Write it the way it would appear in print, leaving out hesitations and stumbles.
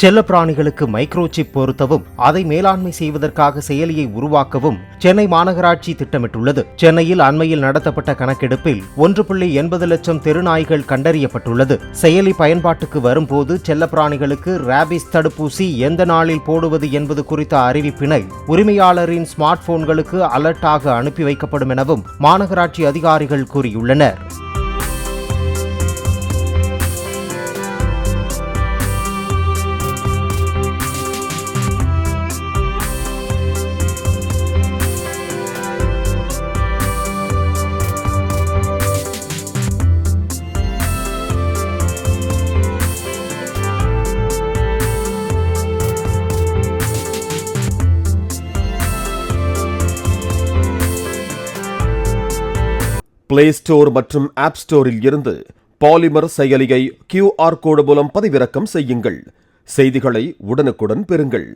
செல்லப்பிராணிகளுக்கு microchip பொருத்தவும் அதை மேலாண்மை செய்வதற்காக செயலியை உருவாக்கவும் சென்னை மாநகராட்சி திட்டமிட்டுள்ளது. சென்னையில் அண்மையில் நடத்தப்பட்ட கணக்கெடுப்பில் 1.80 லட்சம் தெருநாய்கள் கண்டறியப்பட்டுள்ளது. செயலி பயன்பாட்டுக்கு வரும்போது செல்லப்பிராணிகளுக்கு ரேபிஸ் தடுப்பூசி எந்த நாளில் போடுவது என்பது குறித்த அறிவிப்பினை உரிமையாளரின் ஸ்மார்ட் போன்களுக்கு அலர்ட்டாக அனுப்பி வைக்கப்படும் எனவும் மாநகராட்சி அதிகாரிகள் கூறியுள்ளனர். பிளே ஸ்டோர் மற்றும் ஆப் ஸ்டோரில் இருந்து பாலிமர் செயலியை QR கோடு மூலம் பதிவிறக்கம் செய்யுங்கள். செய்திகளை உடனுக்குடன் பெறுங்கள்.